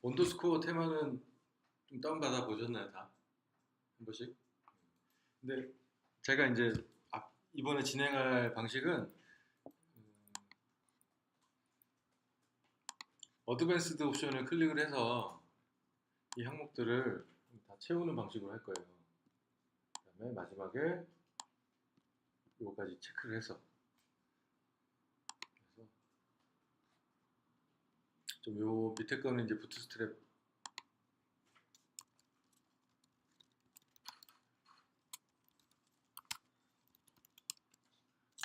언더스코어 테마는 좀 다운받아 보셨나요, 다? 한 번씩? 근데 제가 이제 이번에 진행할 방식은 어드밴스드 옵션을 클릭을 해서 이 항목들을 다 채우는 방식으로 할 거예요. 그다음에 마지막에 이거까지 체크를 해서 그래서 좀 요 밑에 거는 이제 부트스트랩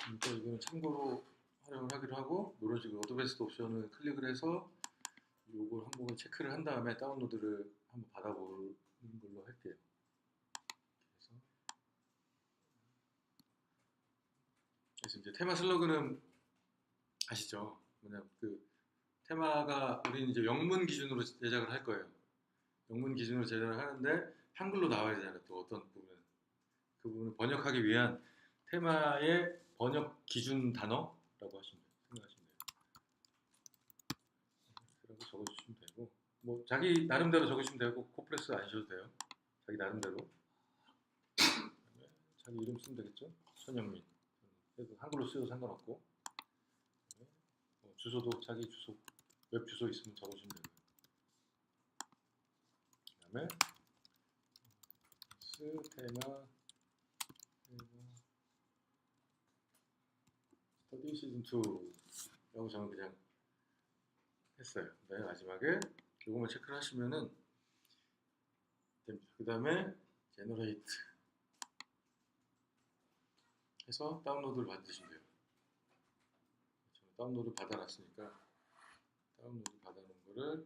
그러니까 이거는 참고로 활용을 하기로 하고 이런 식으로 어드밴스드 옵션을 클릭을 해서 요걸 항목을 체크를 한 다음에 다운로드를 한번 받아보는 걸로 할게요. 그래서 이제 테마 슬러그는 아시죠? 뭐냐 그 테마가 우리는 이제 영문 기준으로 제작을 할 거예요. 영문 기준으로 제작을 하는데 한글로 나와야 되잖아요. 또 어떤 부분은 그 부분을 번역하기 위한 테마의 번역 기준 단어라고 하시면 돼요. 생각하시면 돼요. 그라고 적어주시면 되고 뭐 자기 나름대로 적으시면 되고 코프레스 안 하셔도 돼요. 자기 나름대로 자기 이름 쓰면 되겠죠. 손영민 그래도 한글로 쓰여도 상관없고 주소도 자기 주소 웹 주소 있으면 적으시면 되고요. 그 다음에 테마 스터디 시즌 2라고 저는 그냥 했어요. 네, 마지막에 요거만 체크를 하시면은 됩니다. 그 다음에 제너레이트 해서 다운로드를 받으시면 돼요. 저는 다운로드 받아놨으니까 다운로드 받아놓은 거를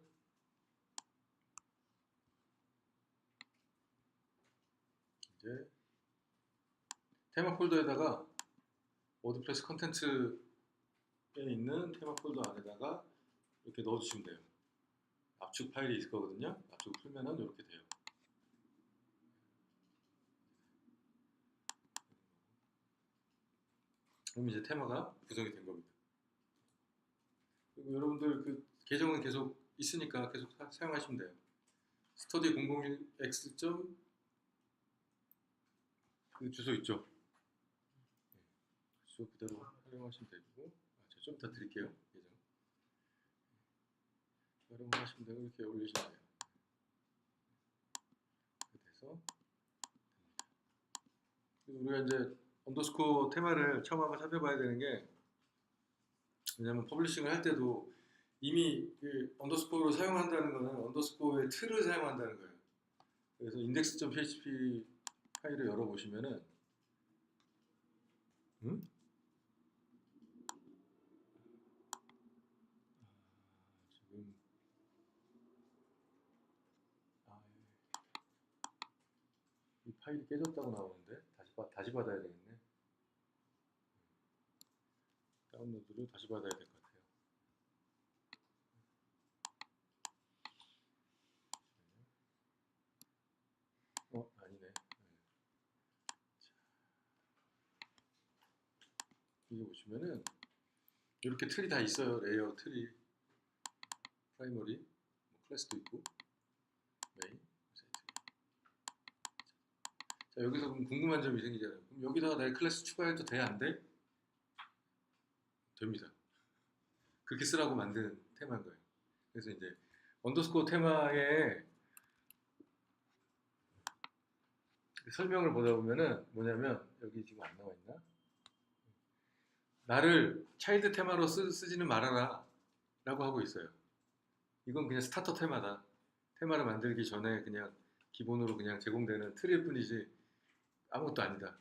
이제 테마 폴더에다가 워드프레스 컨텐츠에 있는 테마 폴더 안에다가 이렇게 넣어주시면 돼요. 압축 파일이 있을 거거든요. 압축 풀면은 이렇게 돼요. 그럼 이제 테마가 구성이 된 겁니다. 그리고 여러분들 그 계정은 계속 있으니까 계속 사용하시면 돼요. 스터디 001x 그 주소 있죠. 주소 그대로 활용하시면 되고 제가 좀 이따 드릴게요. 계정 활용하시면 되고 이렇게 올리시면 돼요. 이렇게 돼서 우리가 이제 언더스코어 테마를 처음 한번 살펴봐야 되는 게 왜냐면 퍼블리싱을 할 때도 이미 그 언더스코어를 사용한다는 거는 언더스코어의 틀을 사용한다는 거예요. 그래서 index.php 파일을 열어보시면은 지금 이 파일이 깨졌다고 나오는데 다시 받아야 되겠네. 다운로드를 다시 받아야 될 것 같아요. 아니네. 여기 보시면은 이렇게 틀이 다 있어요. 레이어 틀이 프라이머리, 뭐 클래스도 있고 메인, 세트. 자 여기서 그럼 궁금한 점이 생기잖아요. 그럼 여기다가 내 클래스 추가해도 돼? 안 돼? 됩니다. 그렇게 쓰라고 만든 테마인 거예요. 그래서 이제 언더스코어 테마에 설명을 보다 보면은 뭐냐면 여기 지금 안 나와 있나? 나를 차일드 테마로 쓰지는 말아라 라고 하고 있어요. 이건 그냥 스타터 테마다. 테마를 만들기 전에 그냥 기본으로 그냥 제공되는 틀일 뿐이지 아무것도 아니다.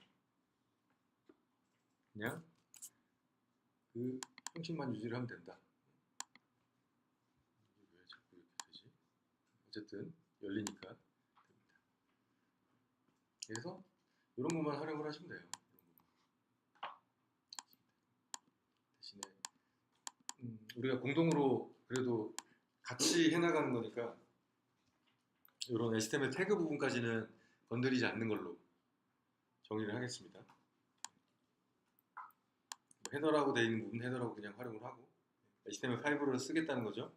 그냥 그 형식만 유지를 하면 된다. 이게 왜 자꾸 이렇게 되지? 어쨌든 열리니까 됩니다. 그래서 이런 것만 활용을 하시면 돼요. 대신에 우리가 공동으로 그래도 같이 해나가는 거니까 이런 HTML 태그 부분까지는 건드리지 않는 걸로 정리를 하겠습니다. 헤더라고 되어 있는 부분 헤더라고 그냥 활용을 하고 HTML5를 쓰겠다는 거죠.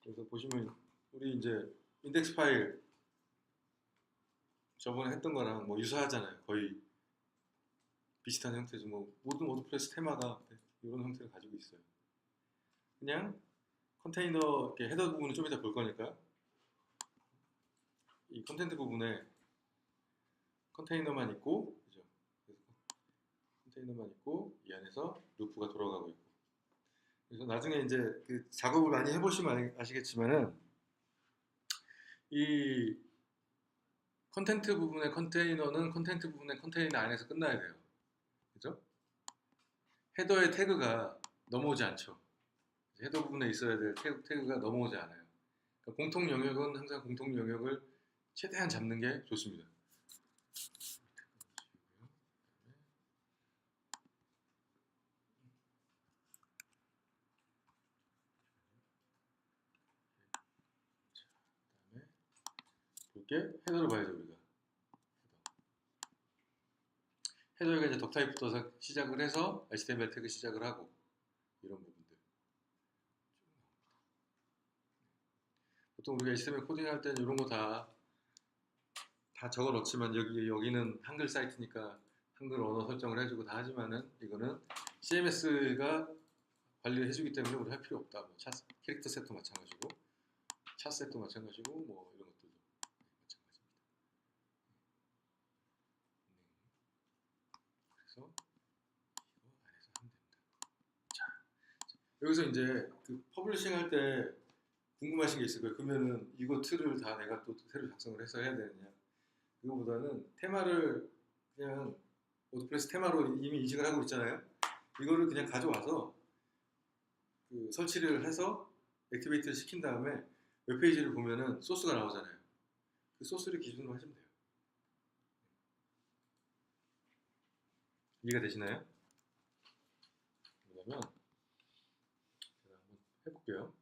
그래서 보시면 우리 이제 인덱스 파일 저번에 했던 거랑 뭐 유사하잖아요. 거의 비슷한 형태죠. 뭐 모든 워드프레스 테마가 이런 형태를 가지고 있어요. 그냥 컨테이너 이렇게 헤더 부분은 좀 이따 볼 거니까 이 컨텐트 부분에 컨테이너만 있고, 그죠? 그래서 컨테이너만 있고 이 안에서 루프가 돌아가고 있고. 그래서 나중에 이제 그 작업을 많이 해보시면 아시겠지만은 이 컨텐트 부분의 컨테이너는 컨텐트 부분의 컨테이너 안에서 끝나야 돼요. 그죠? 헤더의 태그가 넘어오지 않죠. 헤더 부분에 있어야 될 태그가 넘어오지 않아요. 그러니까 공통 영역은 항상 공통 영역을 최대한 잡는 게 좋습니다. 그다음에 볼게 헤더를 봐야죠 우리가. 헤더가 이제 덕타입부터 시작을 해서 HTML 태그 시작을 하고 이런 부분들. 보통 우리가 HTML 코딩할 때는 이런 거 다 적어 놓지만 여기는 한글 사이트니까 한글 언어 설정을 해주고 다 하지만은 이거는 CMS가 관리를 해주기 때문에 우리 할 필요 없다. 뭐 캐릭터 셋도 마찬가지고 차 셋도 마찬가지고 뭐 이런 것들도 마찬가지입니다. 그래서 이거 안에서 하면 됩니다. 자, 여기서 이제 그 퍼블리싱 할 때 궁금하신 게 있을 거예요. 그러면은 이거 틀을 다 내가 또 새로 작성을 해서 해야 되느냐? 이거보다는 테마를 그냥 워드프레스 테마로 이미 인식을 하고 있잖아요. 이거를 그냥 가져와서 그 설치를 해서 액티베이트를 시킨 다음에 웹페이지를 보면은 소스가 나오잖아요. 그 소스를 기준으로 하시면 돼요. 이해가 되시나요? 그러면 제가 한번 해볼게요.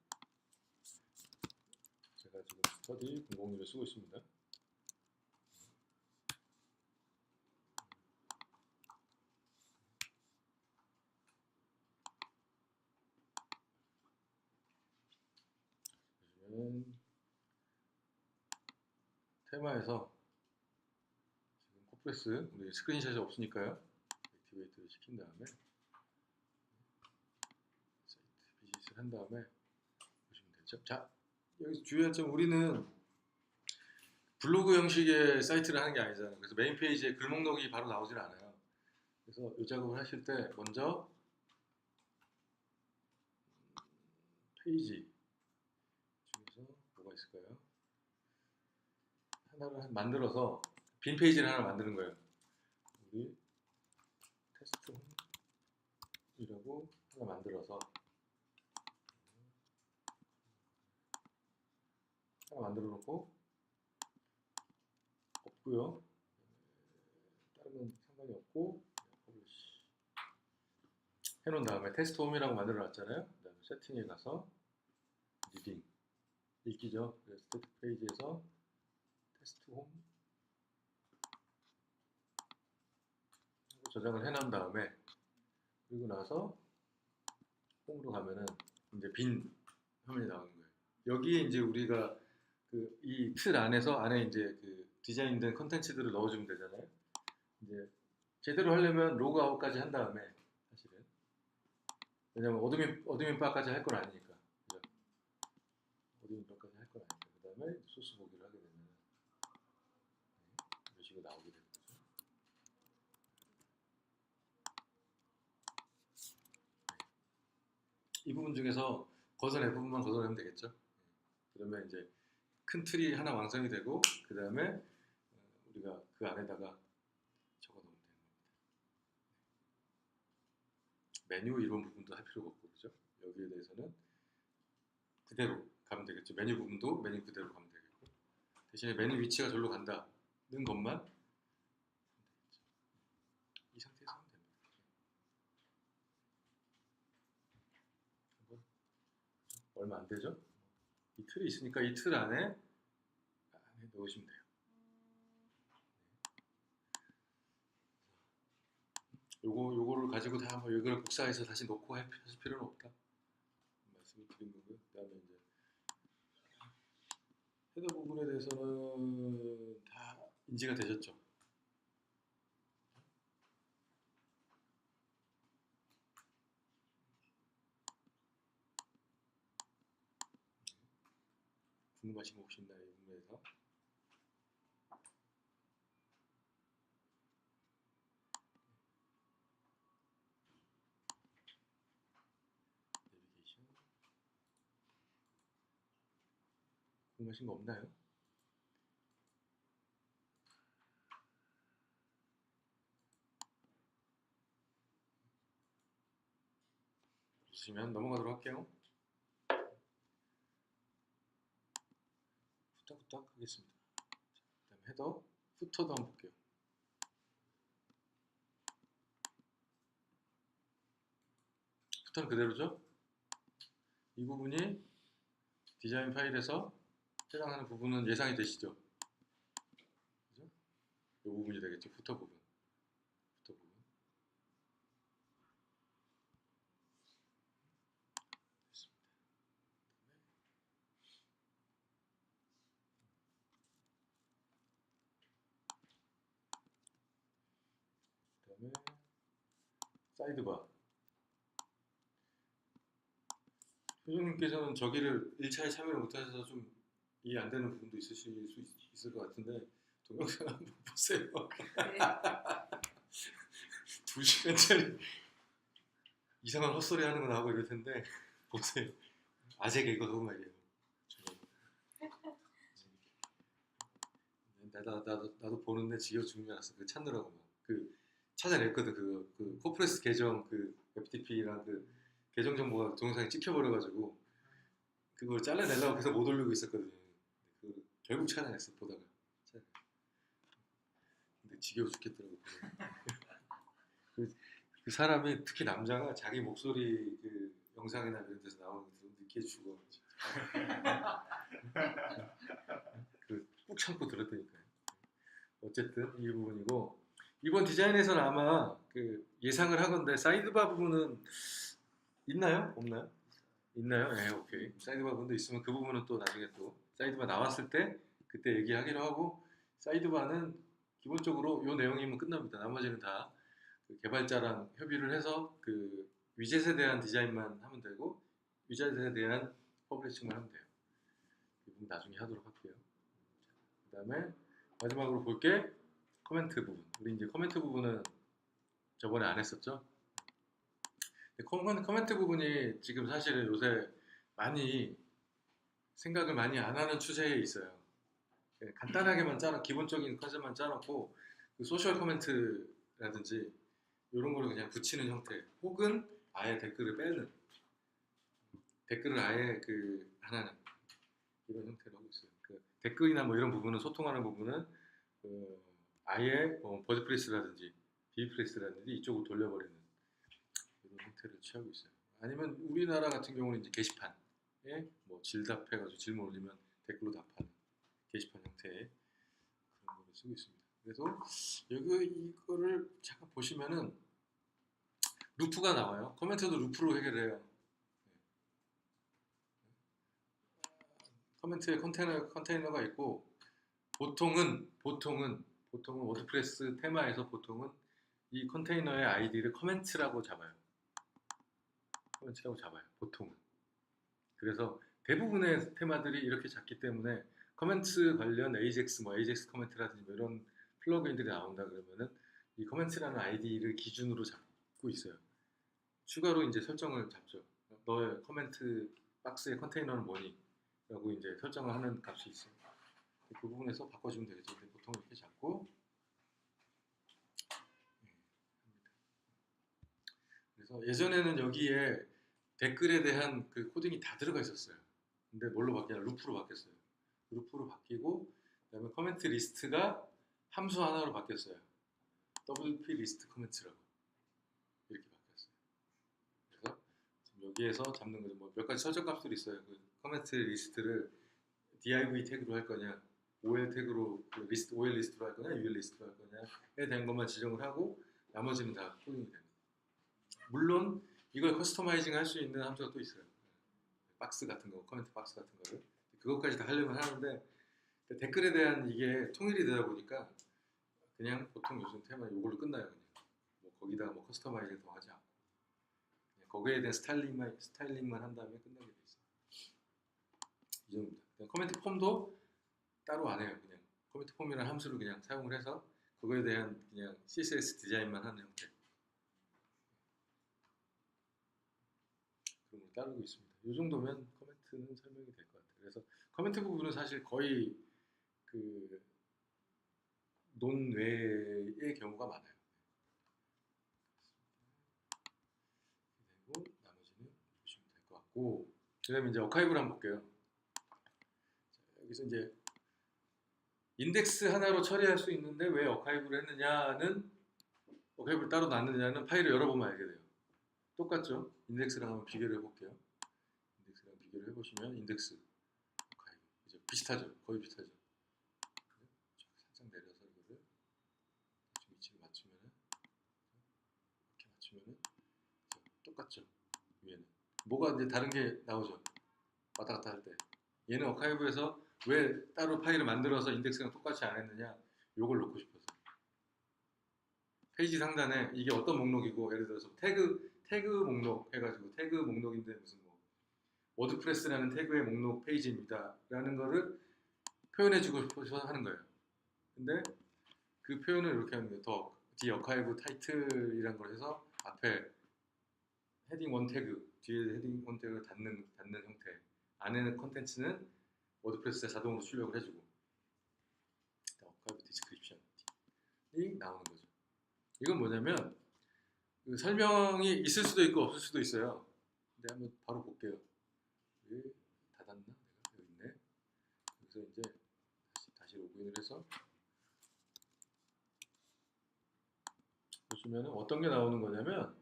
제가 지금 스터디 001을 쓰고 있습니다. 보시면 테마에서 지금 코프레스 우리 스크린샷이 없으니까요. 액티베이트를 시킨 다음에 사이트 비짓을 한 다음에 보시면 되죠. 자, 여기서 주의할 점 우리는 블로그 형식의 사이트를 하는 게 아니잖아요. 그래서 메인 페이지에 글 목록이 바로 나오질 않아요. 그래서 이 작업을 하실 때 먼저 페이지 중에서 뭐가 있을까요? 하나를 만들어서 빈 페이지를 하나 만드는 거예요. 우리 테스트이라고 하나 만들어서 하나 만들어 놓고 없고요. 다른 상관이 없고 퍼블리시 해놓은 다음에 테스트 홈이라고 만들어 놨잖아요. 그 다음에 세팅에 가서 리딩 읽기죠. 그래서 스태틱 페이지에서 테스트 홈 저장을 해놓은 다음에 그리고 나서 홈으로 가면은 이제 빈 화면이 나오는 거예요. 여기에 이제 우리가 그 이 틀 안에서 안에 이제 그 디자인된 컨텐츠들을 넣어주면 되잖아요. 이제 제대로 하려면 로그아웃까지 한 다음에 사실은 왜냐면 어드민 바까지 할 건 아니니까 그죠? 어드민 바까지 할 건 아니니까 그 다음에 소스 보기를 하게 되면 이런 식으로 나오게 되는 거죠. 이 부분 중에서 걷어낼 부분만 걷어내면 되겠죠. 그러면 이제 큰 틀이 하나 완성이 되고 그 다음에 우리가 그 안에다가 적어놓으면 되는 겁니다. 메뉴 이런 부분도 할 필요가 없고 그죠? 여기에 대해서는 그대로 가면 되겠죠. 메뉴 부분도 메뉴 그대로 가면 되겠고 대신에 메뉴 위치가 절로 간다는 것만 이 상태에서 하면 됩니다. 얼마 안 되죠? 이 틀이 있으니까 이 틀 안에 넣으시면 돼요. 요거를 가지고 다 뭐 이걸 복사해서 다시 놓고 하실 필요는 없다. 말씀을 드린 거고요. 그다음에 이제 헤더 부분에 대해서는 다 인지가 되셨죠? 궁금하신 거 혹시 있나요? 이 부분에서? 내비게이션 궁금하신 거 없나요? 없으시면 넘어가도록 할게요. 후딱후딱 하겠습니다. 그 다음에 헤더, 후터도 한번 볼게요. 후터는 그대로죠? 이 부분이 디자인 파일에서 해당하는 부분은 예상이 되시죠? 그죠? 이 부분이 되겠죠? 후터 부분. 후터 부분. 됐습니다. 그 다음에 사이드바. 효정님께서는 저기를 1차에 참여를 못하셔서 좀 이해 안 되는 부분도 있으실 수 있을 것 같은데 동영상 한번 보세요. 네. 2시간짜리 이상한 헛소리 하는 거 나오고 이럴 텐데 보세요. 아재 개그하고 말이에요. 나도 보는데 지겨 죽는 줄 알았어. 그 찾느라고 막. 그 찾아냈거든. 그 코프레스 계정 그 FTP랑 그 계정 정보가 동영상에 찍혀버려가지고 그걸 잘라내려고 계속 못 올리고 있었거든요. 그 결국 찾아냈어 보다가. 근데 지겨워 죽겠더라고. 그 사람이 특히 남자가 자기 목소리 그 영상이나 이런 데서 나오는 거 느끼해 죽어. 꾹 참고 들었다니까요. 어쨌든 이 부분이고 이번 디자인에서는 아마 그 예상을 하건데 사이드바 부분은 있나요? 없나요? 있나요? 네, 오케이. 사이드바 부분도 있으면 그 부분은 또 나중에 또 사이드바 나왔을 때 그때 얘기하기로 하고 사이드바는 기본적으로 이 내용이면 끝납니다. 나머지는 다그 개발자랑 협의를 해서 그 위젯에 대한 디자인만 하면 되고 위젯에 대한 퍼블리싱만 하면 돼요. 이 부분 나중에 하도록 할게요. 그 다음에 마지막으로 볼 게 코멘트 부분. 우리 이제 코멘트 부분은 저번에 안 했었죠? 코멘트 부분이 지금 사실은 요새 많이 생각을 많이 안 하는 추세에 있어요. 간단하게만 기본적인 컨셉만 짜놓고 그 소셜 코멘트라든지 이런 거를 그냥 붙이는 형태 혹은 아예 댓글을 빼는 댓글을 아예 그 안 하는 이런 형태로 하고 있어요. 그 댓글이나 뭐 이런 부분은 소통하는 부분은 그 아예 버드프레스라든지 비프레스라든지 이쪽으로 돌려버리는 이런 형태를 취하고 있어요. 아니면 우리나라 같은 경우는 이제 게시판에 뭐 질답해가지고 질문 올리면 댓글로 답하는 게시판 형태의 그런 거를 쓰고 있습니다. 그래서 여기 이거를 잠깐 보시면은 루프가 나와요. 코멘트도 루프로 해결해요. 코멘트에 컨테이너가 있고 보통은 워드프레스 테마에서 보통은 이 컨테이너의 아이디를 코멘트라고 잡아요. 보통은. 그래서 대부분의 테마들이 이렇게 잡기 때문에 코멘트 관련 AJAX, AJAX 코멘트라든지 뭐 이런 플러그인들이 나온다 그러면은 이 코멘트라는 아이디를 기준으로 잡고 있어요. 추가로 이제 설정을 잡죠. 너의 코멘트 박스의 컨테이너는 뭐니? 라고 이제 설정을 하는 값이 있어요. 그 부분에서 바꿔주면 되겠죠. 보통 이렇게 잡고 그래서 예전에는 여기에 댓글에 대한 그 코딩이 다 들어가 있었어요. 근데 뭘로 바뀌냐? 루프로 바뀌었어요. 루프로 바뀌고 그다음에 커멘트 리스트가 함수 하나로 바뀌었어요. WP 리스트 커멘트라고 이렇게 바뀌었어요. 그래서 지금 여기에서 잡는 거죠. 뭐 몇 가지 설정값들이 있어요. 그 커멘트 리스트를 div 태그로 할 거냐, OL 태그로 그 리스트 OL 리스트로 할 거냐, UL 리스트로 할 거냐에 대한 것만 지정을 하고 나머지는 다 코딩이 됩니다. 물론 이걸 커스터마이징 할 수 있는 함수가 또 있어요. 박스 같은 거, 커멘트 박스 같은 거를 그것까지 다 하려면 하는데 댓글에 대한 이게 통일이 되다 보니까 그냥 보통 요즘 테마 이걸로 끝나요. 그냥 뭐 거기다가 뭐 커스터마이징 더 하지 않고 그냥 거기에 대한 스타일링만 한 다음에 끝나게 돼 있어요. 이 정도입니다. 커멘트 폼도 따로 안 해요. 그냥 커멘트 폼이라는 함수를 그냥 사용을 해서 그거에 대한 그냥 CSS 디자인만 하는 형태. 그런 걸 따르고 있습니다. 이 정도면 커멘트는 설명이 될 것 같아요. 그래서 커멘트 부분은 사실 거의 그 논외의 경우가 많아요. 그리고 나머지는 보시면 될 것 같고, 그다음에 이제 어카이브를 한번 볼게요. 자, 여기서 이제 인덱스 하나로 처리할 수 있는데 왜 어카이브를 했느냐는 어카이브를 따로 놨느냐는 파일을 열어보면 알게 돼요. 똑같죠? 인덱스랑 한번 비교를 해볼게요. 인덱스랑 비교를 해보시면 인덱스 어카이브 이제 비슷하죠? 거의 비슷하죠? 살짝 내려서 이거를 위치를 맞추면은 이렇게 맞추면은 똑같죠? 위에는 뭐가 이제 다른 게 나오죠? 왔다 갔다 할 때 얘는 어카이브에서 왜 따로 파일을 만들어서 인덱스랑 똑같이 안 했느냐 요걸 놓고 싶어서 페이지 상단에 이게 어떤 목록이고 예를 들어서 태그 목록 해가지고 태그 목록인데 무슨 뭐 워드프레스라는 태그의 목록 페이지입니다 라는 거를 표현해주고 싶어서 하는 거예요. 근데 그 표현을 이렇게 하는 거예요. 더 뒤에 어카이브 타이틀이란 걸 해서 앞에 헤딩 1 태그 뒤에 헤딩 1 태그를 닫는 형태 안에는 컨텐츠는 워드프레스에 자동으로 출력을 해주고 어카이브 디스크립션이 나오는 거죠. 이건 뭐냐면 그 설명이 있을 수도 있고 없을 수도 있어요. 근데 한번 바로 볼게요. 여기 닫았나? 내가 여기 있네. 그래서 이제 다시 로그인을 해서 보시면 어떤 게 나오는 거냐면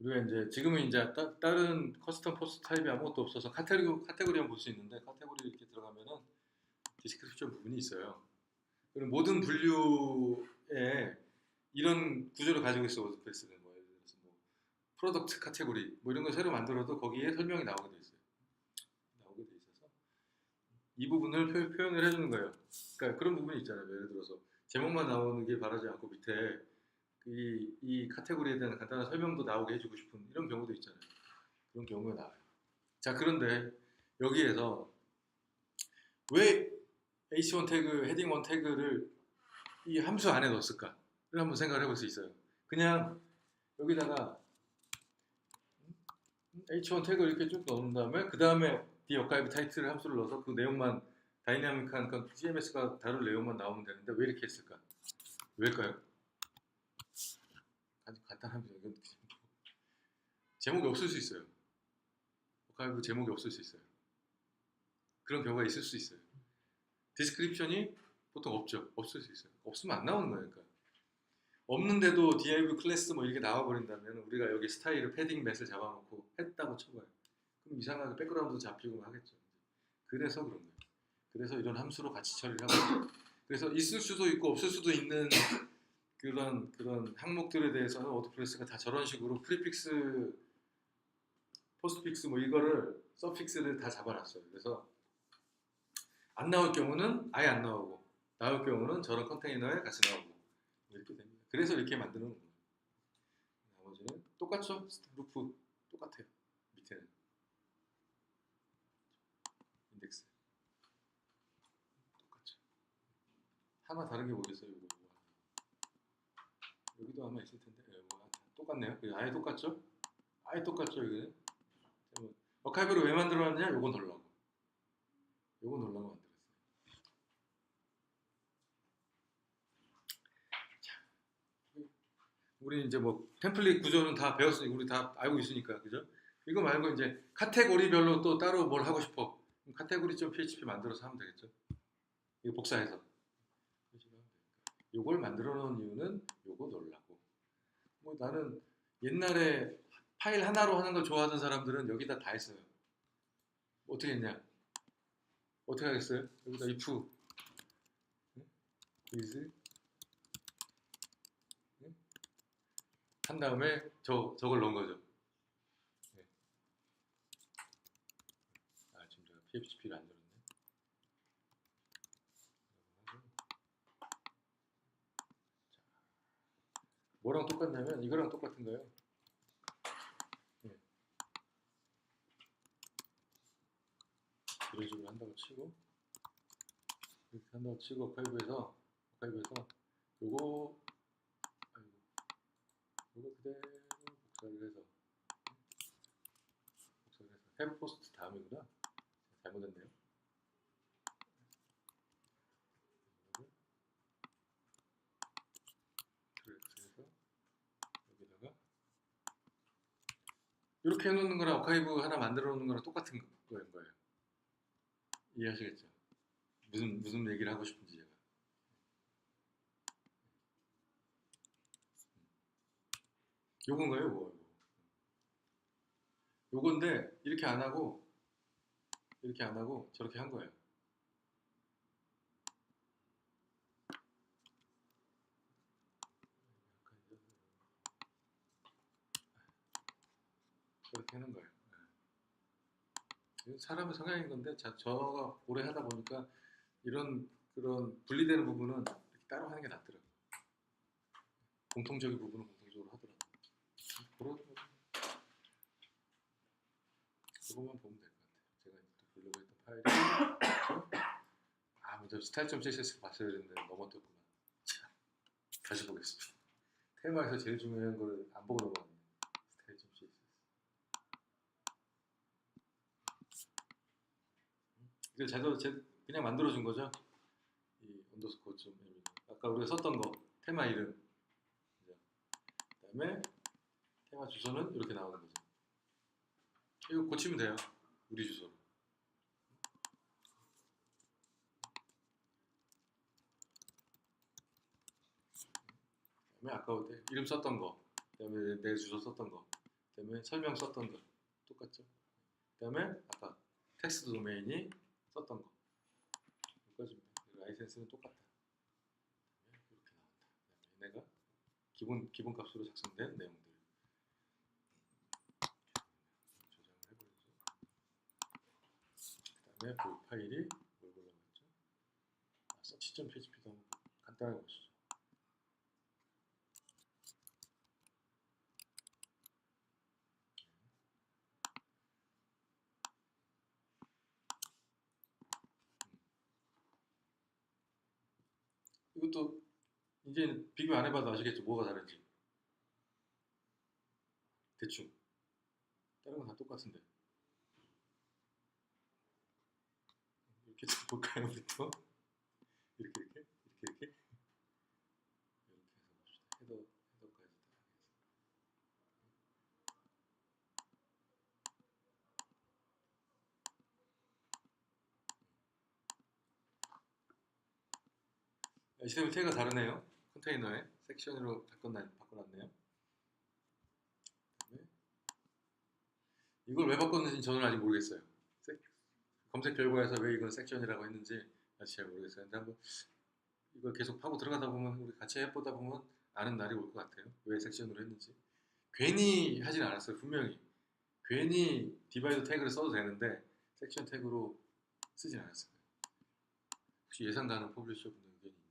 우리가 이제 지금은 이제 다른 커스텀 포스트 타입이 아무것도 없어서 카테고리만 볼 수 있는데 카테고리 이렇게 들어가면은 디스크립션 부분이 있어요. 그리고 모든 분류에 이런 구조를 가지고 있어 워드프레스는 뭐 예를 들어서 뭐 프로덕트 카테고리 뭐 이런 거 새로 만들어도 거기에 설명이 나오게 돼 있어요. 나오게 돼 있어서 이 부분을 표현을 해주는 거예요. 그러니까 그런 부분이 있잖아요. 예를 들어서 제목만 나오는 게 바라지 않고 밑에 이 카테고리에 대한 간단한 설명도 나오게 해주고 싶은 이런 경우도 있잖아요. 그런 경우가 나와요. 자 그런데 여기에서 왜 h1 태그, 헤딩 1 태그를 이 함수 안에 넣었을까를 한번 생각을 해볼 수 있어요. 그냥 여기다가 h1 태그 이렇게 쭉 넣은 다음에 그 다음에 디어카이브 타이틀 함수를 넣어서 그 내용만 다이나믹한 그 CMS가 다룰 내용만 나오면 되는데 왜 이렇게 했을까? 왜일까요? 아주 간단합니다. 이건 제목이 없을 수 있어요. 어카이브 제목이 없을 수 있어요. 그런 경우가 있을 수 있어요. 디스크립션이 보통 없죠. 없을 수 있어요. 없으면 안 나오는 거예요. 그러니까. 없는데도 div 클래스 뭐 이렇게 나와버린다면 우리가 여기 스타일을 패딩 맷을 잡아놓고 했다고 쳐봐요. 그럼 이상하게 백그라운드 잡히고 하겠죠. 그래서 그런 거예요. 그래서 이런 함수로 같이 처리를 하고 그래서 있을 수도 있고 없을 수도 있는 그런 항목들에 대해서는 워드프레스가 다 저런 식으로 프리픽스, 포스트픽스 뭐 이거를 서픽스를 다 잡아놨어요. 그래서 안 나올 경우는 아예 안 나오고 나올 경우는 저런 컨테이너에 같이 나오고 이렇게 됩니다. 그래서 이렇게 만드는 거예요. 나머지는 똑같죠? 루프 똑같아요. 밑에는 인덱스 똑같죠. 하나 다른 게 뭐겠어요? 이거 여기도 아마 있을 텐데 똑같네요. 아예 똑같죠? 아예 똑같죠 이거는. 어카이브를 왜 만들어놨냐? 요거 넣으려고. 요거 넣으려고 만들었어요. 자, 우리 이제 뭐 템플릿 구조는 다 배웠으니까 우리 다 알고 있으니까 그죠? 이거 말고 이제 카테고리별로 또 따로 뭘 하고 싶어. 카테고리.php 만들어서 하면 되겠죠? 이거 복사해서. 요걸 만들어 놓은 이유는 요거 넣으려고. 뭐 나는 옛날에 파일 하나로 하는 걸 좋아하던 사람들은 여기다 다 했어요. 어떻게 했냐? 어떻게 하겠어요? 여기다 if is 한 다음에 저걸 넣은 거죠. 네. 지금 제가 PHP를 안 들었네. 뭐랑 똑같냐면 이거랑 똑같은 거예요. 네. 이런 식으로 한다고 치고 이렇게 한다고 치고 아카이브에서 요거 아이고, 요거 그대로 복사를 해서 have post 다음이구나. 잘못했네요. 그래서 여기다가 이렇게 해놓는 거랑 아카이브 하나 만들어 놓는 거랑 똑같은 거예요. 이해하시겠죠? 무슨 얘기를 하고 싶은지 제가. 요건가요? 뭐 요건데 이렇게 안 하고 저렇게 한 거예요. 저렇게 하는 거예요. 사람의 성향인 건데 저가 오래 하다 보니까 이런 그런 분리되는 부분은 이렇게 따로 하는 게 낫더라고요. 공통적인 부분은 공통적으로 하더라고요. 그거만 보면 될 것 같아요. 제가 또 보려고 했던 파일이 먼저 스타일.css 봤어야 되는데 넘어뜨렸구나. 다시 보겠습니다. 테마에서 제일 중요한 걸 안 보고 넘어갔네. 스타일.css. 이거 그냥 만들어준 거죠. 이 언더스코어 좀 아까 우리가 썼던 거 테마 이름. 그다음에 테마 주소는 이렇게 나오는 거죠. 이거 고치면 돼요. 우리 주소로. 그다음에 아까 이름 썼던 거, 그다음에 내 주소 썼던 거, 그다음에 설명 썼던 거 똑같죠. 그다음에 아까 텍스트 도메인이 썼던 거 여기까지입니다. 라이센스는 똑같다. 이렇게 나온다. 얘네가 기본 값으로 작성된 내용들 저장을 해버리죠. 그다음에 그 파일이 뭘 골라봤죠? search.php도 간단하게 보시죠. 이것도 이제 비교 안 해봐도 아시겠죠? 뭐가 다른지. 대충. 다른 건 다 똑같은데. 이렇게 좀 볼까요, 우리도? 이렇게 해서 봅시다. 헤더까지 다 해서. HTML 태그가 다르네요. 컨테이너에 섹션으로 바꿔놨네요. 이걸 왜 바꿨는지 저는 아직 모르겠어요. 검색 결과에서 왜 이건 섹션이라고 했는지 아직 잘 모르겠어요. 근데 한번 이걸 계속 파고 들어가다 보면 우리 같이 해보다 보면 아는 날이 올 것 같아요. 왜 섹션으로 했는지. 괜히 하진 않았어요. 분명히. 괜히 디바이더 태그를 써도 되는데 섹션 태그로 쓰진 않았어요. 혹시 예상 가능 퍼블리셔 분들 의견이 있나요?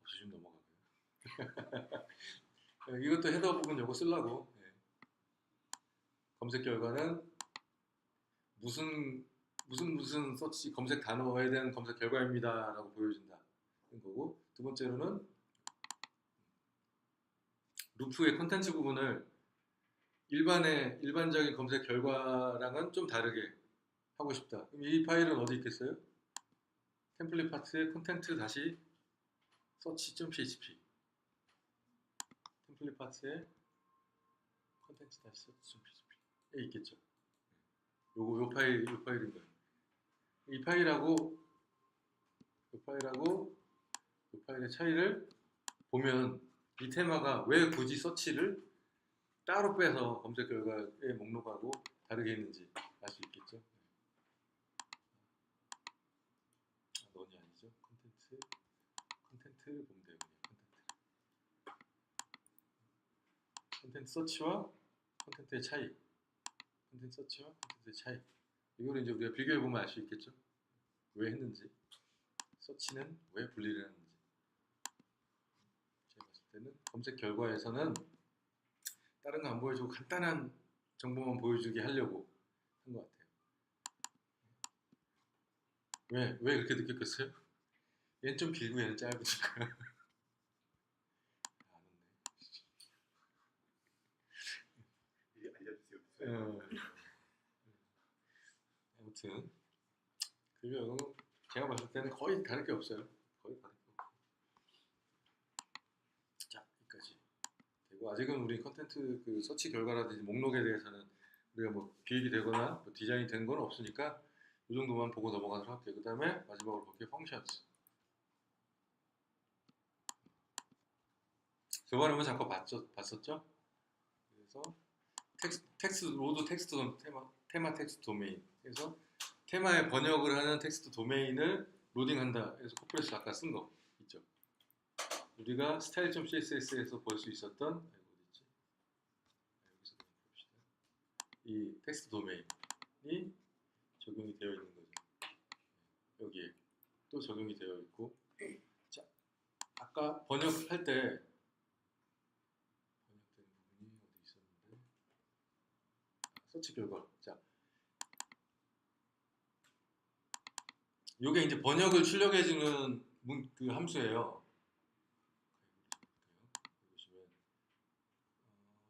없으시면 넘어가고요. 이것도 헤더 부분 요거 쓰려고. 네. 검색 결과는 무슨 서치 검색 단어에 대한 검색 결과입니다 라고 보여준다 는 거고, 두 번째로는 루프의 콘텐츠 부분을 일반적인 검색 결과랑은 좀 다르게 하고 싶다. 그럼 이 파일은 어디 있겠어요? 템플릿 파트의 콘텐츠 다시 search.php 템플릿 파트의 콘텐츠 다시 search.php에 있겠죠. 요 파일인 거예요. 이 파일하고 이 파일의 차이를 보면 이 테마가 왜 굳이 서치를 따로 빼서 검색 결과의 목록하고 다르게 했는지 알 수 있겠죠. 넌이 아니죠. 컨텐트를 보면 돼요. 컨텐트 서치와 컨텐트의 차이. 이거를 이제 우리가 비교해 보면 알 수 있겠죠. 왜 했는지. 서치는 왜 분리를 했는지. 제가 봤을 때는 검색 결과에서는 다른 거 안 보여주고 간단한 정보만 보여주게 하려고 한 것 같아요. 왜 그렇게 느꼈겠어요? 얘는 좀 길고 얘는 짧으니까. 알려주세요. 아무튼 그리고 제가 봤을 때는 거의 다를 게 없어요. 거의 다를 게 없고. 자, 여기까지 되고 아직은 우리 컨텐츠 그 서치 결과라든지 목록에 대해서는 우리가 뭐 기획이 되거나 뭐 디자인이 된 건 없으니까 이 정도만 보고 넘어가도록 할게요. 그 다음에 마지막으로 볼게요. 펑션스. 저번에 한번 잠깐 봤었죠? 그래서 텍스트 로드 텍스트 테마 텍스트 도메인. 그래서 테마에 번역을 하는 텍스트 도메인을 로딩한다. 그래서 코프레스 아까 쓴 거 있죠. 우리가 style.css에서 볼 수 있었던 어디 있지? 여기서 봅시다. 이 텍스트 도메인이 적용이 되어 있는 거죠. 여기에 또 적용이 되어 있고, 자, 아까 번역할 때 번역된 부분이 어디 있었는데, 서치 결과. 자, 요게 이제 번역을 출력해주는 그 함수예요. 보시면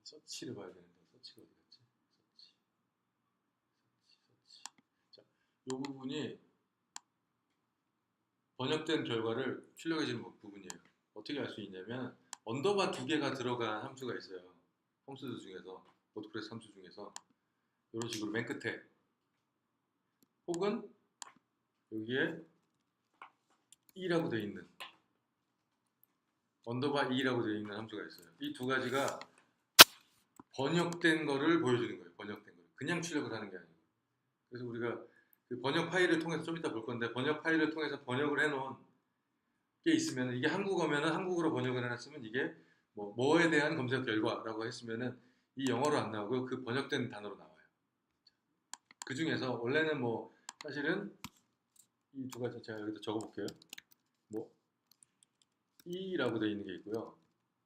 서치를 봐야 되는데 서치가 어디 갔지? 서치. 자, 요 부분이 번역된 결과를 출력해주는 부분이에요. 어떻게 알 수 있냐면 언더바 2개가 들어간 함수가 있어요. 함수 중에서 워드프레스 함수 중에서 이런 식으로 맨 끝에 혹은 여기에 e라고 되어 있는 언더바 e라고 되어 있는 함수가 있어요. 이 두 가지가 번역된 거를 보여주는 거예요. 번역된 거를 그냥 출력을 하는 게 아니고. 그래서 우리가 그 번역 파일을 통해서 좀 이따 볼 건데 번역 파일을 통해서 번역을 해놓은 게 있으면 이게 한국어면은 한국어로 번역을 해놨으면 이게 뭐에 대한 검색 결과라고 했으면은 이 영어로 안 나오고 그 번역된 단어로 나와요. 그 중에서 원래는 뭐 사실은 이 두 가지 제가 여기다 적어볼게요. 뭐 e라고 되어 있는 게 있고요.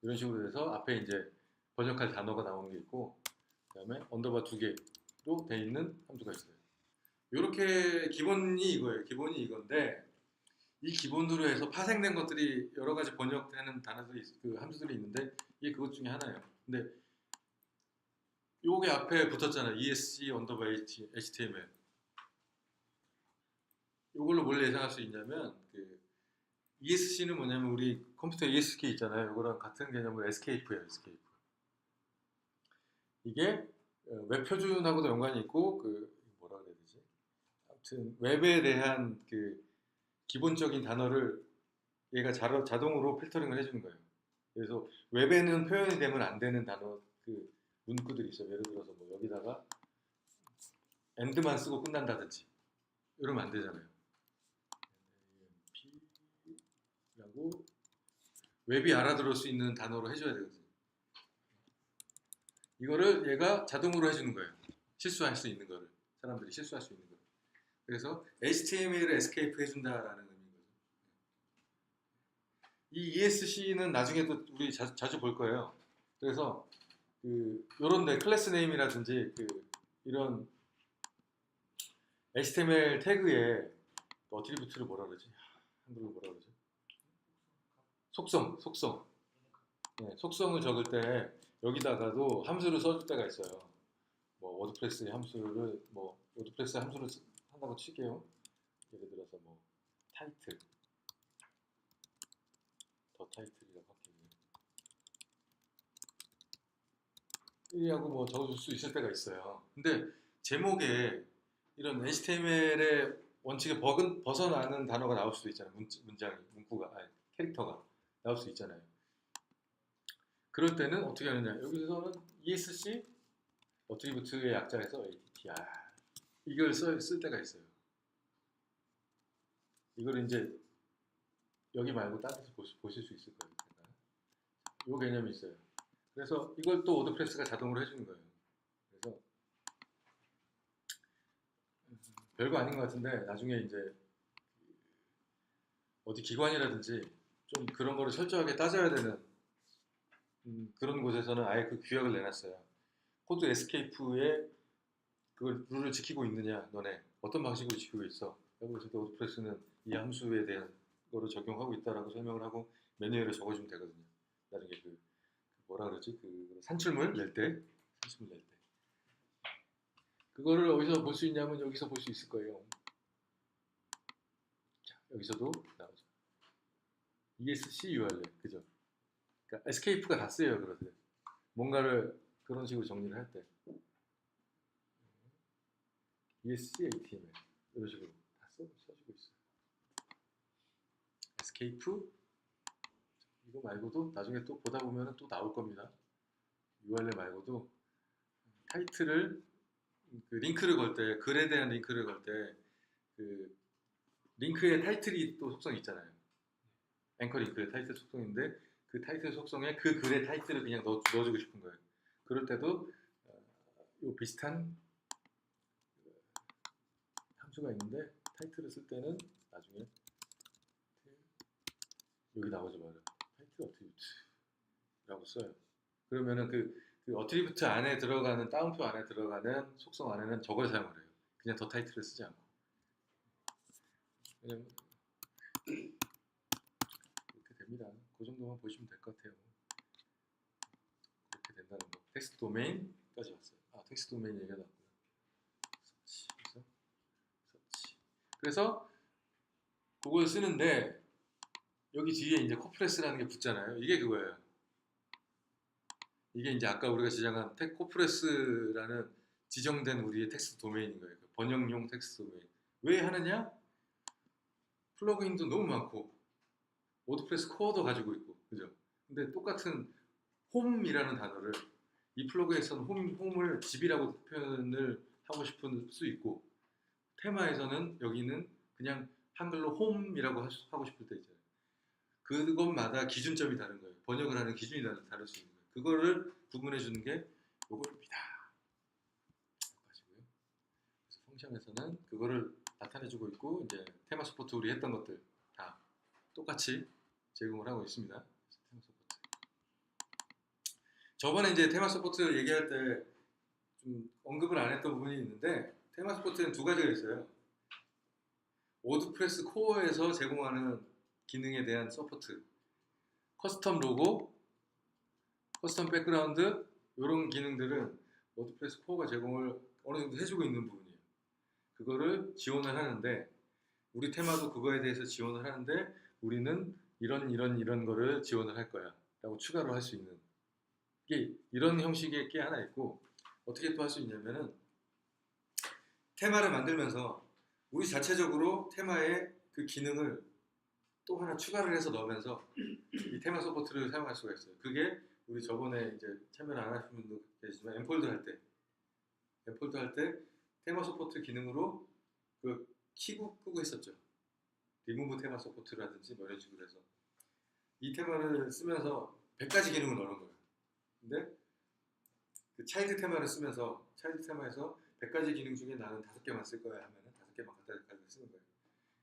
이런 식으로 해서 앞에 이제 번역할 단어가 나오는 게 있고, 그 다음에 언더바 2개로 되어 있는 함수가 있어요. 이렇게 기본이 이거예요. 기본이 이건데 이 기본으로 해서 파생된 것들이 여러 가지 번역되는 단어들이 그 함수들이 있는데 이게 그것 중에 하나예요. 근데 요게 앞에 붙었잖아요. ESC 언더바 HTML. 이걸로 뭘 예상할 수 있냐면 그 ESC는 뭐냐면 우리 컴퓨터 ESC 있잖아요. 이거랑 같은 개념으로 에스케이프예요. 에스케이프. 이게 웹 표준하고도 연관이 있고 그 뭐라 그래야 되지? 아무튼 웹에 대한 그 기본적인 단어를 얘가 자동으로 필터링을 해주는 거예요. 그래서 웹에는 표현이 되면 안 되는 단어 그 문구들이 있어요. 예를 들어서 뭐 여기다가 and만 쓰고 끝난다든지 이러면 안 되잖아요. 라고 웹이 알아들을 수 있는 단어로 해줘야 되거든요. 이거를 얘가 자동으로 해주는 거예요. 실수할 수 있는 거를. 사람들이 실수할 수 있는 거를. 그래서 HTML을 에스케이프 해준다라는 의미인 거죠. 이 ESC는 나중에도 우리 자주 볼 거예요. 그래서 그 요런데 클래스 네임이라든지 그 이런 HTML 태그에 어트리뷰트를 뭐라 그러지? 한글로 뭐라 그러죠? 속성. 네, 속성을 적을 때 여기다가도 함수를 써줄 때가 있어요. 뭐 워드프레스 함수를 한다고 칠게요. 예를 들어서 뭐 타이틀, 더 타이틀이라고 할게요. 이라고 뭐 적어줄 수 있을 때가 있어요. 근데 제목에 이런 HTML의 원칙에 벗어나는 단어가 나올 수도 있잖아요. 문구가, 아니, 캐릭터가 나올 수 있잖아요. 그럴 때는 어떻게 하느냐? 여기서는 ESC 어트리뷰트의 약자에서 ATTR 이걸 쓸 때가 있어요. 이걸 이제 여기 말고 다른 데서 보실 수 있을 거예요. 이 개념이 있어요. 그래서 이걸 또 워드프레스가 자동으로 해주는 거예요. 그래서 별거 아닌 것 같은데 나중에 이제 어디 기관이라든지 좀 그런 거를 철저하게 따져야 되는 그런 곳에서는 아예 그 규약을 내놨어요. 코드 에스케이프에 그걸 룰을 지키고 있느냐, 너네 어떤 방식으로 지키고 있어? 그래서 워드프레스는 이 함수에 대한 거를 적용하고 있다라고 설명을 하고 매뉴얼에 적어주면 되거든요. 나중에 그 뭐라 그러지? 그 산출물 낼 때, 산출물 낼 때. 그거를 어디서 볼 수 있냐면 여기서 볼 수 있을 거예요. 자, 여기서도 나오죠. ESC URL, 그죠? 그러니까 에스케이프가 다 쓰여요, 그러세요. 뭔가를 그런 식으로 정리를 할 때. ESC HTML 이런 식으로 다 써주고 있어요. 에스케이프 이거 말고도 나중에 또 보다 보면 또 나올 겁니다. URL 말고도 타이틀을 그 링크를 걸 때, 글에 대한 링크를 걸 때 그 링크의 타이틀이 또 속성이 있잖아요. 앵커 링크의 타이틀 속성인데 그 타이틀 속성에 그 글의 타이틀을 그냥 넣어주고 싶은 거예요. 그럴 때도 요 비슷한 함수가 있는데 타이틀을 쓸 때는 나중에 여기 나오죠, 바로 타이틀 어트리뷰트라고 써요. 그러면은 그 어트리뷰트 안에 들어가는 따옴표 안에 들어가는 속성 안에는 저걸 사용을 해요. 그냥 더 타이틀을 쓰지 않고. 왜냐면 이렇게 됩니다. 그 정도만 보시면 될 것 같아요. 그렇게 된다는 거. 텍스트 도메인까지 왔어요. 아, 텍스트 도메인 얘기가 나왔고요. 서치. 그래서 그걸 쓰는데 여기 뒤에 이제 코프레스라는 게 붙잖아요. 이게 그거예요. 이게 이제 아까 우리가 지정한 코프레스라는 지정된 우리의 텍스트 도메인인 거예요. 번역용 텍스트 도메인. 왜 하느냐? 플러그인도 너무 많고 워드프레스 코어도 가지고 있고, 그죠? 근데 똑같은 홈이라는 단어를 이 플러그에서는 홈을 집이라고 표현을 하고 싶을 수 있고, 테마에서는 여기는 그냥 한글로 홈이라고 하고 싶을 때 있잖아요. 그것마다 기준점이 다른 거예요. 번역을 하는 기준이 다를 수 있는 거예요. 그거를 구분해 주는 게 요겁니다. 그래서 펑션에서는 그거를 나타내주고 있고, 이제 테마 서포트 우리 했던 것들 다 똑같이 제공을 하고 있습니다. 테마 서포트. 저번에 이제 테마 서포트 얘기할 때 좀 언급을 안 했던 부분이 있는데, 테마 서포트는 두 가지가 있어요. 워드프레스 코어에서 제공하는 기능에 대한 서포트, 커스텀 로고, 커스텀 백그라운드 이런 기능들은 워드프레스 코어가 제공을 어느 정도 해주고 있는 부분이에요. 그거를 지원을 하는데 우리 테마도 그거에 대해서 지원을 하는데 우리는 이런 거를 지원을 할 거야 라고 추가로 할 수 있는 게 이런 형식의 게 하나 있고, 어떻게 또 할 수 있냐면은 테마를 만들면서 우리 자체적으로 테마에 그 기능을 또 하나 추가를 해서 넣으면서 이 테마 서포트를 사용할 수가 있어요. 그게 우리 저번에 이제 참여를 안 하신 분도 계시지만 엠폴드 할 때 테마 서포트 기능으로 그 키고 끄고 했었죠. 리무브 테마 서포트라든지 뭐 이런 식으로 해서 이 테마를 쓰면서 100가지 기능을 넣는 거예요. 근데 그 차일드 테마를 쓰면서 차일드 테마에서 100가지 기능 중에 나는 5개만 쓸 거야 하면은 5개만 갖다 쓰는 거예요.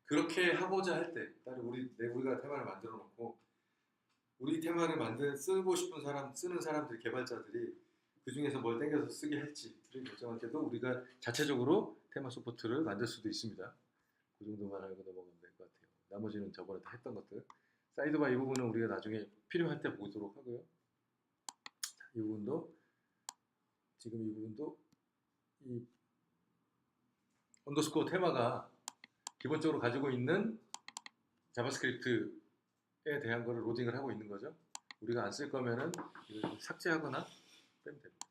그렇게 하고자 할 때, 따로 우리가 테마를 만들어 놓고 우리 테마를 쓰고 싶은 사람, 쓰는 사람들, 개발자들이 그 중에서 뭘 땡겨서 쓰게 할지를 결정할 때도 우리가 자체적으로 테마 소포트를 만들 수도 있습니다. 그 정도만 알고 넘어가면 될 것 같아요. 나머지는 저번에 다 했던 것들. 사이드바 이 부분은 우리가 나중에 필요할 때 보도록 하고요. 이 부분도 지금 이 부분도 이 언더스코어 테마가 기본적으로 가지고 있는 자바스크립트에 대한 거를 로딩을 하고 있는 거죠. 우리가 안 쓸 거면은 이걸 삭제하거나 빼면 됩니다.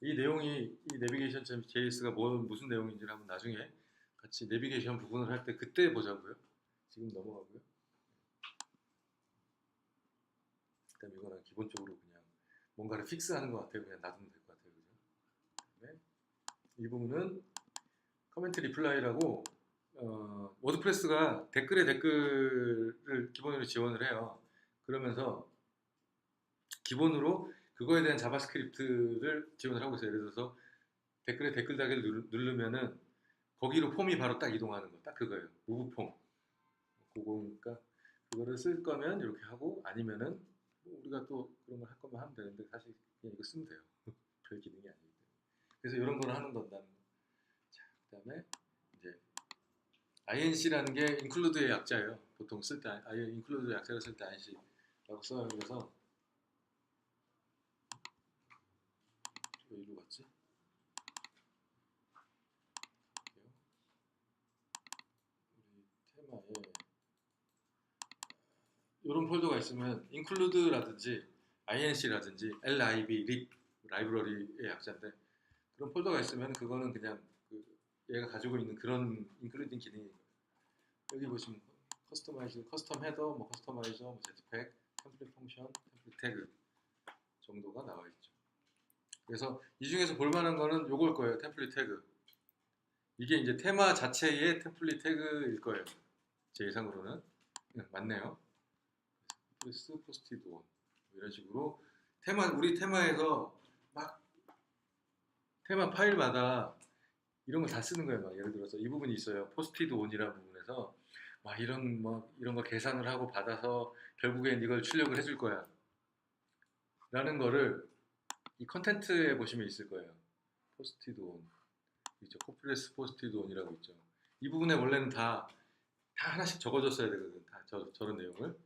이 내용이 이 내비게이션.js가 무슨 내용인지를 한번 나중에 같이 내비게이션 부분을 할 때 그때 보자고요. 지금 넘어가고요. 그다음에 이거는 기본적으로 그냥 뭔가를 픽스하는 것 같아요. 그냥 놔두면 될 것 같아요. 그죠? 그다음에 이 부분은 커멘트 리플라이라고 워드프레스가 댓글을 기본으로 지원을 해요. 그러면서 기본으로 그거에 대한 자바스크립트를 지원을 하고 있어요. 예를 들어서 댓글에 댓글 달기를 누르면은 거기로 폼이 바로 딱 이동하는 거, 딱 그거예요. 무브 폼. 그거니까 그거를 쓸 거면 이렇게 하고 아니면은 뭐 우리가 또 그런 걸 할 거면 하면 되는데 사실 그냥 이거 쓰면 돼요. 별 기능이 아니기 때문에. 그래서 이런 거를 하는 건다는 거. 자, 그다음에 이제 INC라는 게 include의 약자예요. 보통 쓸 때 include 약자를 쓸 때 INC라고 써요. 그래서 왜 이리로 갔지? 우리 테마에 이런 폴더가 있으면 include라든지 inc라든지 lib lib 라이브러리의 약자인데 그런 폴더가 있으면 그거는 그냥 그 얘가 가지고 있는 그런 인클루딩 기능인 거예요. 여기 보시면 커스터마이즈, 커스텀 헤더, 뭐 커스터마이저, 뭐 제트팩, 템플릿 펑션, 템플릿 태그 정도가 나와 있죠. 그래서 이 중에서 볼만한 거는 요걸 거예요. 템플릿 태그. 이게 이제 테마 자체의 템플릿 태그일 거예요. 제 예상으로는. 네, 맞네요. 프레스 포스트잇 온 이런 식으로 우리 테마에서 막 테마 파일마다 이런 걸 다 쓰는 거예요. 막 예를 들어서 이 부분이 있어요. 포스트잇 온이라는 부분에서 막 이런 거 계산을 하고 받아서 결국엔 이걸 출력을 해줄 거야. 라는 거를 이 컨텐츠에 보시면 있을 거예요. 포스트잇 온 있죠. 코프레스 포스트잇 온이라고 있죠. 이 부분에 원래는 다 하나씩 적어줬어야 되거든. 다 저런 내용을.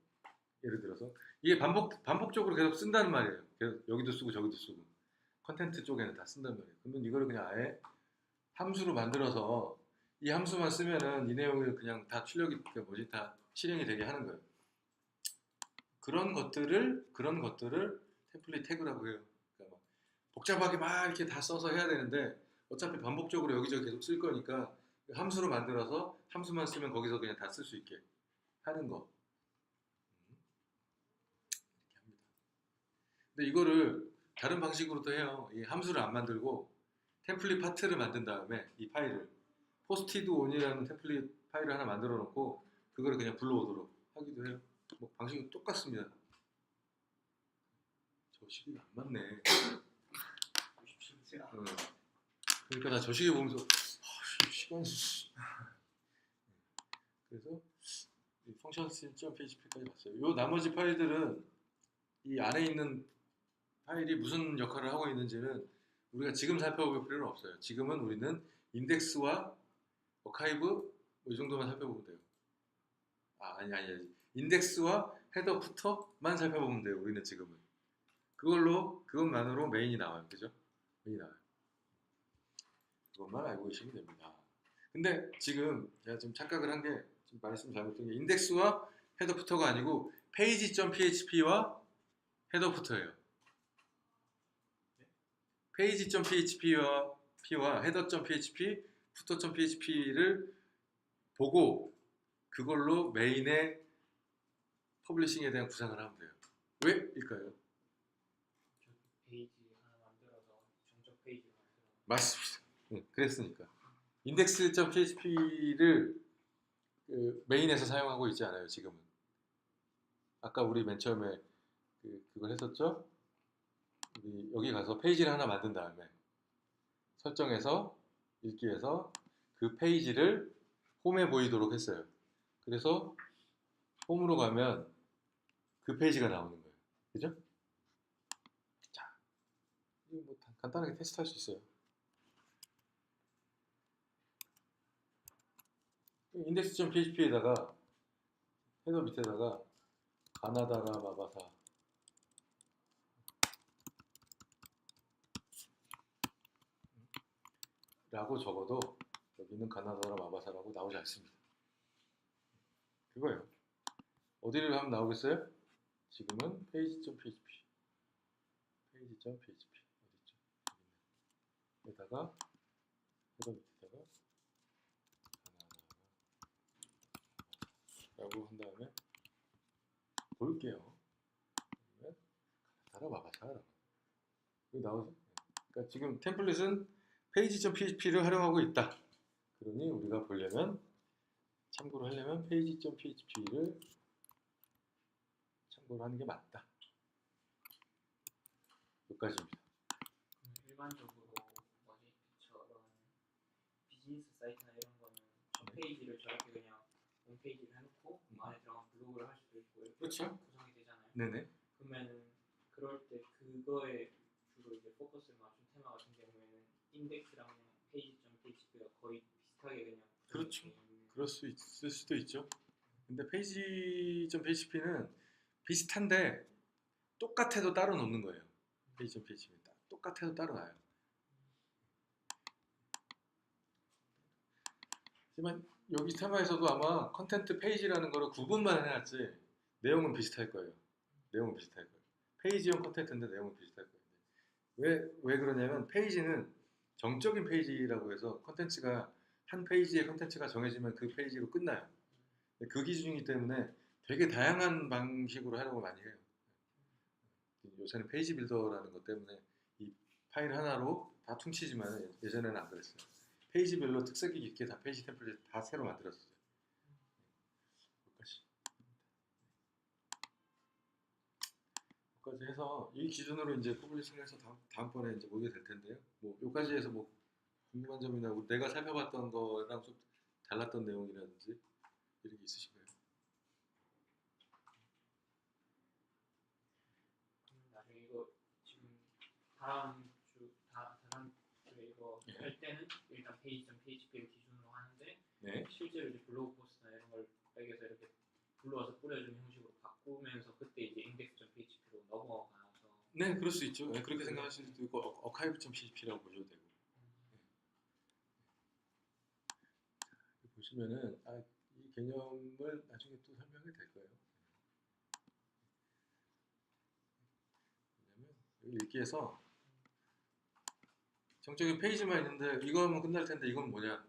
예를 들어서 이게 반복적으로 계속 쓴다는 말이에요. 계속 여기도 쓰고 저기도 쓰고 컨텐츠 쪽에는 다 쓴단 말이에요. 그러면 이거를 그냥 아예 함수로 만들어서 이 함수만 쓰면은 이 내용을 그냥 다 출력이 다 실행이 되게 하는 거예요. 그런 것들을 템플릿 태그라고 해요. 그러니까 막 복잡하게 막 이렇게 다 써서 해야 되는데 어차피 반복적으로 여기저기 계속 쓸 거니까 함수로 만들어서 함수만 쓰면 거기서 그냥 다 쓸 수 있게 하는 거. 이렇게 합니다. 근데 이거를 다른 방식으로도 해요. 이 함수를 안 만들고 템플릿 파트를 만든 다음에 이 파일을 포스티드 온이라는 템플릿 파일을 하나 만들어 놓고 그거를 그냥 불러오도록 하기도 해요. 뭐 방식은 똑같습니다. 저 시기가 안 맞네. 그러니까 나 저 시기 보면서 시간 그래서 functions.php까지 봤어요. 요 나머지 파일들은 이 안에 있는 파일이 무슨 역할을 하고 있는지는 우리가 지금 살펴볼 필요는 없어요. 지금은 우리는 인덱스와 어카이브 뭐이 정도만 살펴보면 돼요. 아니. 인덱스와 헤더 부터만 살펴보면 돼요. 우리는 지금은. 그것만으로 메인이 나와요. 그죠? 메인이 나와요. 그것만 알고 계시면 됩니다. 근데 지금 제가 좀 착각을 한 게, 지금 말씀 잘못된 게, 인덱스와 헤더 부터가 아니고 page.php와 헤더 부터예요. page.php와 header.php, footer.php를 보고 그걸로 메인의 퍼블리싱에 대한 구상을 하면 돼요. 왜일까요? 페이지 하나 만들어서 정적 페이지를 만들어. 맞습니다. 그랬으니까 index.php를 메인에서 사용하고 있지 않아요. 지금은. 아까 우리 맨 처음에 그걸 했었죠. 여기 가서 페이지를 하나 만든 다음에 설정해서 읽기에서 그 페이지를 홈에 보이도록 했어요. 그래서 홈으로 가면 그 페이지가 나오는 거예요. 그죠? 자, 이거 뭐 간단하게 테스트할 수 있어요. index.php에다가 헤더 밑에다가 가나다라 마바사 라고 적어도 여기는 가나다라 마바사라고 나오지 않습니다. 그거예요. 어디를 가면 나오겠어요? 지금은 page.php 어디있죠? 여기다가 헤더 밑에다가 라고 한 다음에 볼게요. 그러면 가나다라 여기 나오죠? 그러니까 지금 템플릿은 page.php를 활용하고 있다. 그러니 우리가 보려면 참고로 하려면 page.php를 참고로 하는 게 맞다. 여기까지입니다. 일반적으로 저런 비즈니스 사이트나 이런 거는 첫 페이지를 저렇게 그냥 홈페이지를 해놓고 안에 들어가면 블로그를 할 수도 있고 이렇게 그렇죠? 구성이 되잖아요. 네네. 그러면은 그거에 주로 이제 포커스를 맞춘 테마 같은 경우에는 인덱스랑 그냥 페이지.php가 거의 비슷하게 그냥 그렇죠. 구성이 돼 있는. 그럴 수 있을 수도 있죠. 근데 페이지.php는 비슷한데 똑같아도 따로 놓는 거예요. 페이지.php는 똑같아도 따로 놔요. 하지만 여기 테마에서도 아마 컨텐트 페이지라는 거를 구분만 해놨지 내용은 비슷할 거예요. 내용은 비슷할 거예요. 페이지형 컨텐츠인데 내용은 비슷할 거예요. 왜 그러냐면 페이지는 정적인 페이지라고 해서 컨텐츠가 한 페이지의 컨텐츠가 정해지면 그 페이지로 끝나요. 그 기준이기 때문에 되게 다양한 방식으로 하려고 많이 해요. 요새는 페이지 빌더라는 것 때문에 이 파일 하나로 다 퉁치지만 예전에는 안 그랬어요. 페이지별로 특색이 있게 다 페이지 템플릿 다 새로 만들었어요. 여기까지 해서 이 기준으로 이제 퍼블리싱해서 다음번에 이제 보게 될 텐데요. 뭐 여기까지 해서 뭐 궁금한 점이나 내가 살펴봤던 거랑 좀 달랐던 내용이라든지 이런 게 있으신가요? 나중에 이거 지금 다음 주에 이거 예. 할 때는 일단 페이지.php를 기준으로 하는데 네. 실제로 이제 블로그 포스트나 이런 걸 백에서 이렇게 불러와서 뿌려주는 형식으로 바꾸면서 그때 이제 index.php로 넘어가서. 네, 그럴 수 있죠. 네, 그렇게 생각하실 수도 있고 archive.php라고 보셔도 되고. 보시면은 이 개념을 나중에 또 설명이 될 거예요. 왜냐면 여기 읽기에서 정적인 페이지만 있는데 이거 하면 끝날 텐데 이건 뭐냐?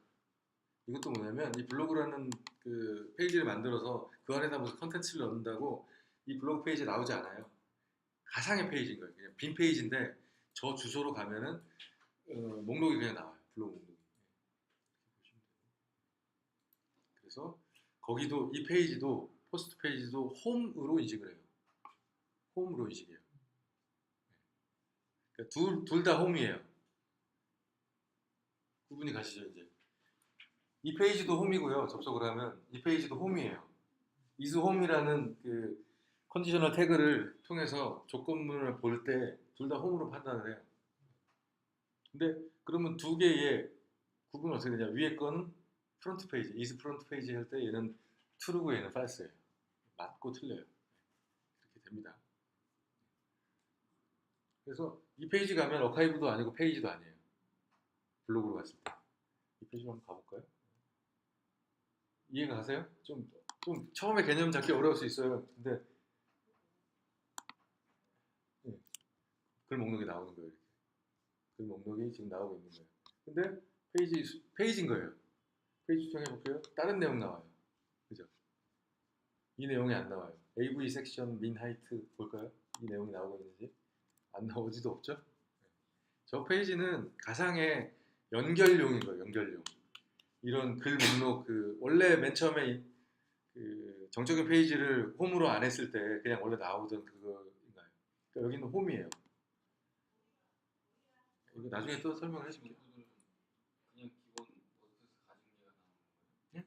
이것도 뭐냐면 이 블로그라는 그 페이지를 만들어서 그 안에다 무슨 컨텐츠를 넣는다고 이 블로그 페이지에 나오지 않아요. 가상의 페이지인 거예요. 그냥 빈 페이지인데 저 주소로 가면은 목록이 그냥 나와요. 블로그 목록이. 그래서 거기도 이 페이지도 포스트 페이지도 홈으로 인식을 해요. 홈으로 인식해요. 그러니까 둘 다 홈이에요. 구분이 가시죠 이제. 이 페이지도 홈이고요. 접속을 하면 이 페이지도 홈이에요. is home이라는 그 컨디셔널 태그를 통해서 조건문을 볼 때 둘 다 홈으로 판단을 해요. 근데 그러면 두 개의 구분은 어떻게 되냐? 위에 거는 프론트 페이지, is 프론트 페이지 할 때 얘는 true고 얘는 false예요. 맞고 틀려요. 이렇게 됩니다. 그래서 이 페이지 가면 어카이브도 아니고 페이지도 아니에요. 블로그로 갔을 때. 이 페이지로 한번 가볼까요? 이해가 가세요? 좀 처음에 개념 잡기 어려울 수 있어요. 근데 글 목록이 나오는 거예요. 이렇게. 글 목록이 지금 나오고 있는 거예요. 근데 페이지인 거예요. 페이지 수정해 볼게요. 다른 내용 나와요. 그죠? 이 내용이 안 나와요. AV 섹션 민 하이트 볼까요? 이 내용이 나오고 있는지 안 나오지도 없죠? 저 페이지는 가상의 연결용인 거예요. 연결용. 이런 글 목록 원래 맨 처음에 그 정적인 페이지를 홈으로 안 했을 때 그냥 원래 나오던 그거인가요? 그러니까 여기는 홈이에요. 이거 나중에 또 설명을 해줄게요. 그냥 기본 워드프레스 가진 게 나오는 거예요? 예?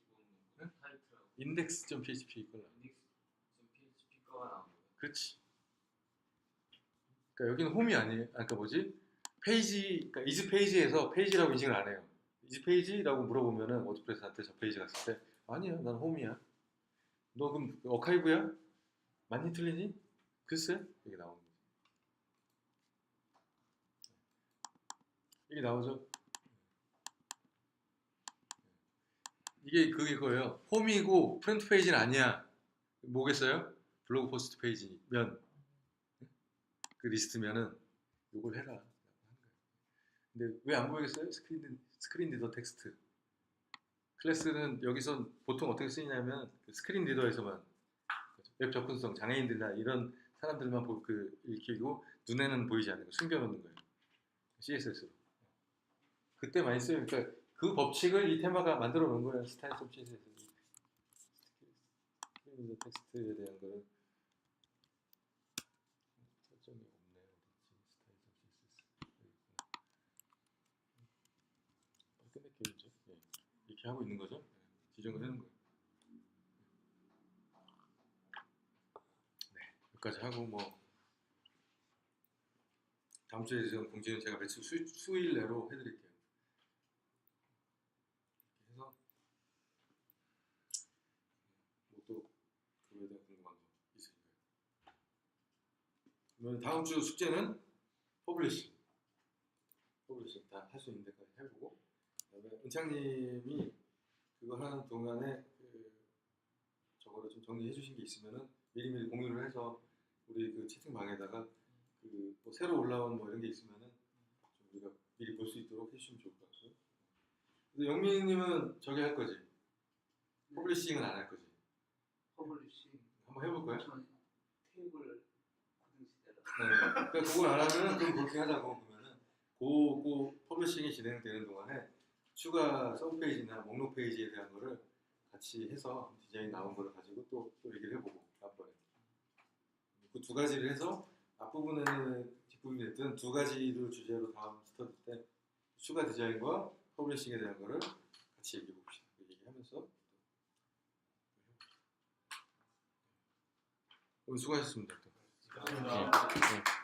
기본 예? 타이틀하고 index.php 이걸 index.php가 나오는 거예요? 그렇지. 그러니까 여기는 홈이 아니에요. 그러니까 뭐지? 페이지, 그러니까 is 페이지에서 페이지라고 인식을 안 해요. is 페이지라고 물어보면은 워드프레스한테 저 페이지 갔을 때 아니야, 난 홈이야. 너 그럼 어카이브야? 맞니 틀리니? 글쎄 이게 나오는 거죠. 이게 나오죠. 이게 그게 거예요. 홈이고 프론트 페이지는 아니야. 뭐겠어요? 블로그 포스트 페이지면 그 리스트면은 요걸 해라. 라고 하는 거예요. 근데 왜 안 보이겠어요? 스크린 리더 텍스트. 클래스는 여기서 보통 어떻게 쓰이냐면 그 스크린 리더에서만 웹 접근성 장애인들이나 이런 사람들만 읽히고 눈에는 보이지 않는 거 숨겨놓는 거예요. CSS로. 그때 많이 써요. 그러니까 그 법칙을 이 테마가 만들어 놓은 거예요. 스타일 옵 CSS. 스크린 리더 텍스트에 대한 거는 설정이 없네요. 스타일 옵 CSS. 끝낼게요 이제. 네. 이렇게 하고 있는 거죠. 네. 지정을 해놓은 거예요. 네. 여기까지 하고 뭐 다음 주에 지금 공지는 제가 며칠 수일 내로 해드릴게요. 해서 뭐또 그거에 대한 궁금한 거 있으신가요? 그러면 다음 주 숙제는 퍼블리싱 다 할 수 있는 데까지 해보고, 그다음에 은창님이 그거 하는 동안에 저거를 좀 정리해 주신 게 있으면은 미리미리 공유를 해서 우리 그 채팅방에다가 그 뭐 새로 올라온 뭐 이런 게 있으면은 좀 우리가 미리 볼 수 있도록 해주시면 좋을 것 같고요. 근데 영민님은 저기 할 거지? 퍼블리싱은 안 할 거지? 퍼블리싱 한번 해볼까요? 전 테이블 고등시대라. 네. 그러니까 그걸 안 하면은 그럼 그렇게 하자고. 그러면은 그 퍼블리싱이 진행되는 동안에 추가 서브 페이지나 목록 페이지에 대한 거를 같이 해서 디자인 나온 거를 가지고 또 얘기를 해보고 다음번에 그 두 가지를 해서 앞부분에는 뒷부분이 됐든 두 가지를 주제로 다음 스터디 때 추가 디자인과 퍼블리싱에 대한 거를 같이 얘기해 봅시다. 얘기하면서 오늘 수고하셨습니다. 감사합니다. 네.